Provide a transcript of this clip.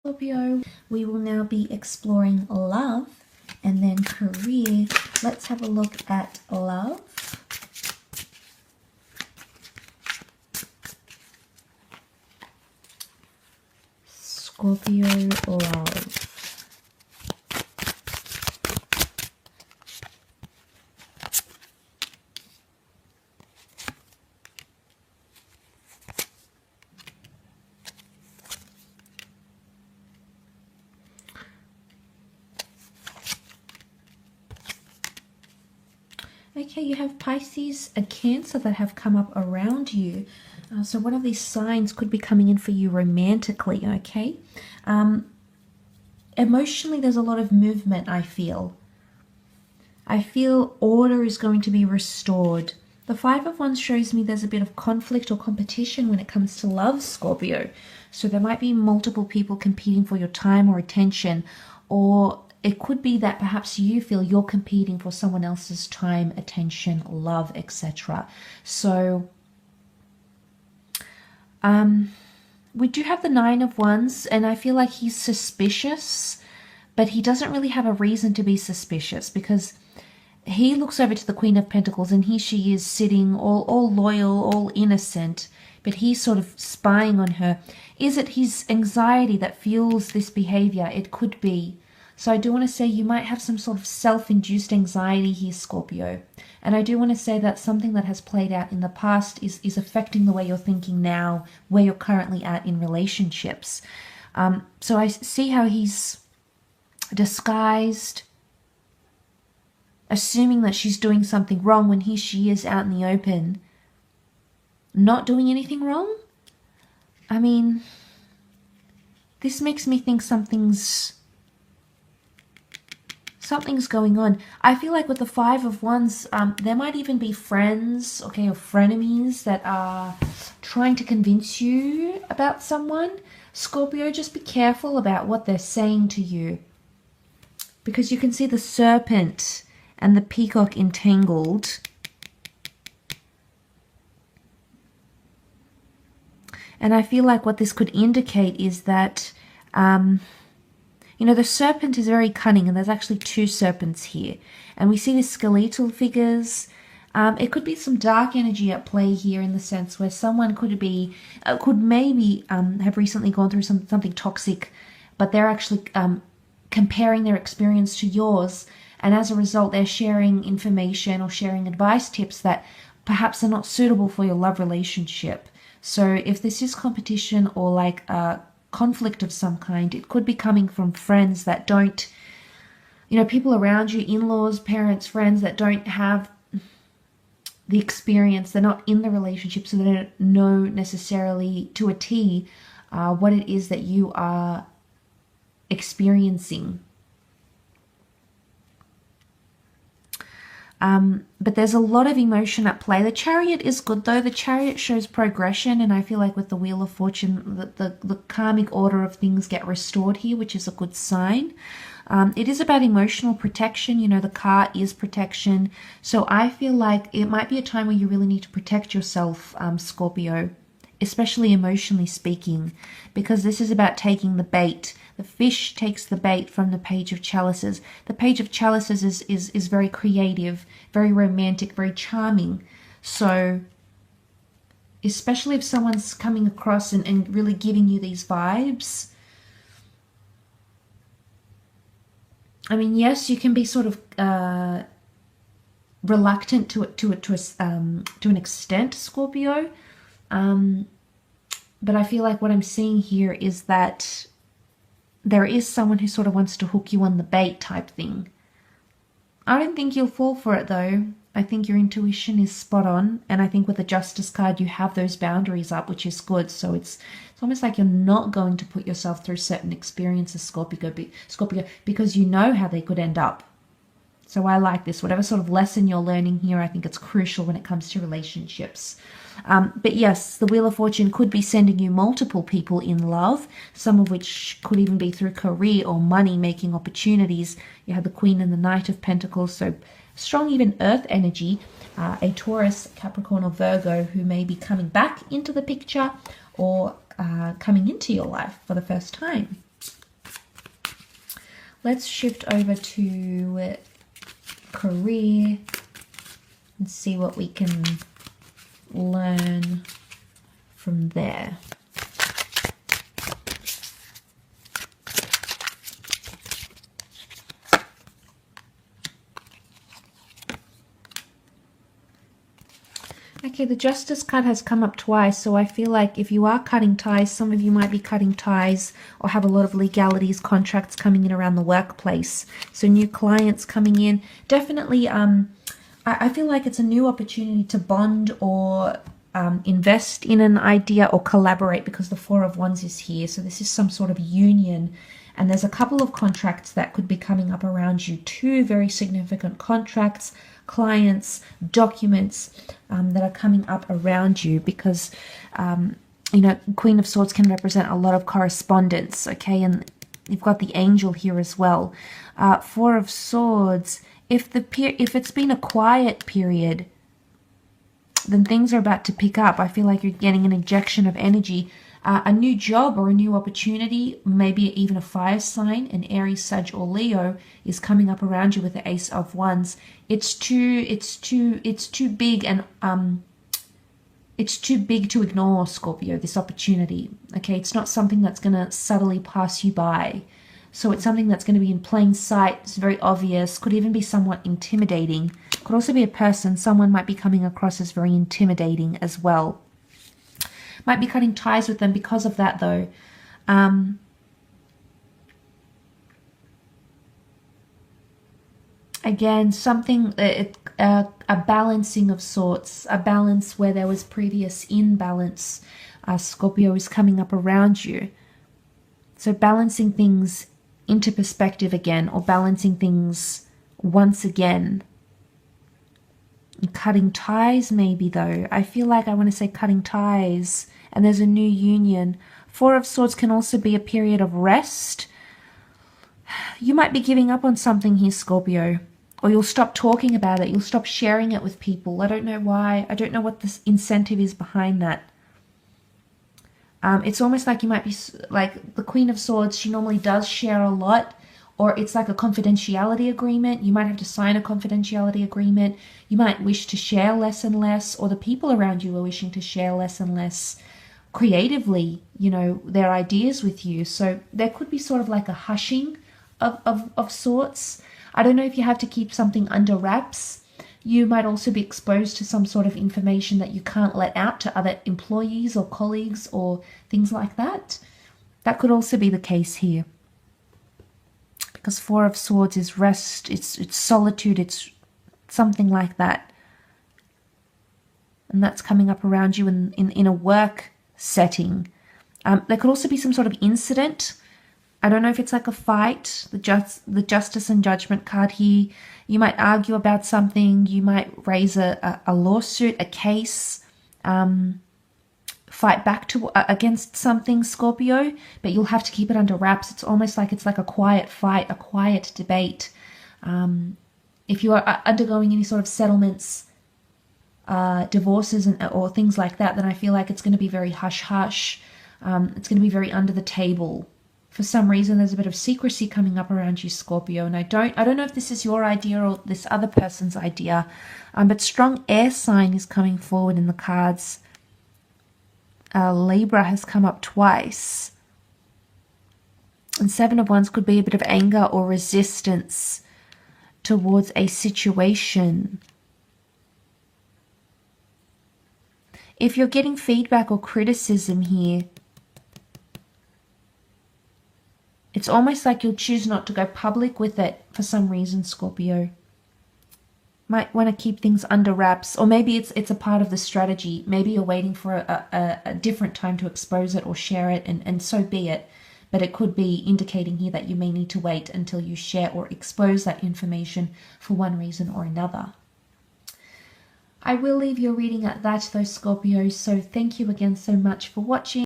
Scorpio, we will now be exploring love and then career. Let's have a look at love. Scorpio love. Okay, you have Pisces and Cancer that have come up around you. So one of these signs could be coming in for you romantically, okay? Emotionally, there's a lot of movement, I feel. I feel order is going to be restored. The Five of Wands shows me there's a bit of conflict or competition when it comes to love, Scorpio. So there might be multiple people competing for your time or attention, or it could be that perhaps you feel you're competing for someone else's time, attention, love, etc. So we do have the Nine of Wands, and I feel like he's suspicious, but he doesn't really have a reason to be suspicious because he looks over to the Queen of Pentacles and she is sitting all loyal, all innocent, but he's sort of spying on her. Is it his anxiety that fuels this behavior? It could be. So I do want to say you might have some sort of self-induced anxiety here, Scorpio. And I do want to say that something that has played out in the past is affecting the way you're thinking now, where you're currently at in relationships. So I see how he's disguised, assuming that she's doing something wrong when she is out in the open, not doing anything wrong. I mean, this makes me think something's going on. I feel like with the Five of Wands, there might even be friends, okay, or frenemies that are trying to convince you about someone. Scorpio, just be careful about what they're saying to you, because you can see the serpent and the peacock entangled. And I feel like what this could indicate is that you know, the serpent is very cunning, and there's actually two serpents here. And we see these skeletal figures. It could be some dark energy at play here, in the sense where someone could maybe have recently gone through something toxic, but they're actually comparing their experience to yours. And as a result, they're sharing information or sharing advice tips that perhaps are not suitable for your love relationship. So if this is competition or like conflict of some kind, it could be coming from friends that don't, you know, people around you, in-laws, parents, friends that don't have the experience. They're not in the relationship, so they don't know necessarily to a T what it is that you are experiencing. But there's a lot of emotion at play. The Chariot is good though. The Chariot shows progression, and I feel like with the Wheel of Fortune, the karmic order of things get restored here, which is a good sign. It is about emotional protection. You know, the car is protection. So I feel like it might be a time where you really need to protect yourself, Scorpio, especially emotionally speaking, because this is about taking the bait. The fish takes the bait from the Page of Chalices. The Page of Chalices is very creative, very romantic, very charming. So especially if someone's coming across and really giving you these vibes, I mean, yes, you can be sort of reluctant to an extent, Scorpio. But I feel like what I'm seeing here is that there is someone who sort of wants to hook you on the bait type thing. I don't think you'll fall for it though. I think your intuition is spot on, and I think with the Justice card you have those boundaries up, which is good. So it's almost like you're not going to put yourself through certain experiences, Scorpio, because you know how they could end up. So I like this. Whatever sort of lesson you're learning here, I think it's crucial when it comes to relationships. But yes, the Wheel of Fortune could be sending you multiple people in love, some of which could even be through career or money-making opportunities. You have the Queen and the Knight of Pentacles, so strong even earth energy, a Taurus, Capricorn or Virgo who may be coming back into the picture or coming into your life for the first time. Let's shift over to career and see what we can learn from there. Okay, the Justice card has come up twice, so I feel like if you are cutting ties, some of you might be cutting ties or have a lot of legalities, contracts coming in around the workplace. So new clients coming in. Definitely, I feel like it's a new opportunity to bond or invest in an idea or collaborate, because the Four of Wands is here. So this is some sort of union. And there's a couple of contracts that could be coming up around you. Two very significant contracts, clients, documents that are coming up around you, because you know, Queen of Swords can represent a lot of correspondence, okay? And you've got the Angel here as well. Four of Swords, if it's been a quiet period, then things are about to pick up. I feel like you're getting an injection of energy. A new job or a new opportunity, maybe even a fire sign, an Aries, Sag, or Leo, is coming up around you with the Ace of Wands. It's too big, and it's too big to ignore, Scorpio, this opportunity. Okay, it's not something that's going to subtly pass you by. So it's something that's going to be in plain sight. It's very obvious. Could even be somewhat intimidating. Could also be a person. Someone might be coming across as very intimidating as well. Might be cutting ties with them because of that, though. Again, something, a balancing of sorts, a balance where there was previous imbalance. Scorpio is coming up around you. So balancing things into perspective again, or balancing things once again. Cutting ties maybe, though. I feel like I want to say cutting ties, and there's a new union. Four of Swords can also be a period of rest. You might be giving up on something here, Scorpio, or you'll stop talking about it. You'll stop sharing it with people. I don't know why. I don't know what this incentive is behind that. It's almost like you might be like the Queen of Swords. She normally does share a lot, or it's like a confidentiality agreement. You might have to sign a confidentiality agreement. You might wish to share less and less, or the people around you are wishing to share less and less creatively, you know, their ideas with you. So there could be sort of like a hushing of sorts. I don't know if you have to keep something under wraps. You might also be exposed to some sort of information that you can't let out to other employees or colleagues or things like that. That could also be the case here. Because Four of Swords is rest, it's solitude, it's something like that. And that's coming up around you in a work setting. There could also be some sort of incident. I don't know if it's like a fight, the Justice and Judgment card here. You might argue about something. You might raise a lawsuit, a case, fight back against something, Scorpio, but you'll have to keep it under wraps. It's almost like it's like a quiet fight, a quiet debate. If you are undergoing any sort of settlements, divorces or things like that, then I feel like it's going to be very hush-hush. It's going to be very under the table. For some reason, there's a bit of secrecy coming up around you, Scorpio, and I don't know if this is your idea or this other person's idea, but strong air sign is coming forward in the cards. Libra has come up twice. And Seven of Wands could be a bit of anger or resistance towards a situation. If you're getting feedback or criticism here, it's almost like you'll choose not to go public with it for some reason, Scorpio. Might want to keep things under wraps, or maybe it's a part of the strategy. Maybe you're waiting for a different time to expose it or share it, and so be it. But it could be indicating here that you may need to wait until you share or expose that information for one reason or another. I will leave your reading at that, though, Scorpio, so thank you again so much for watching.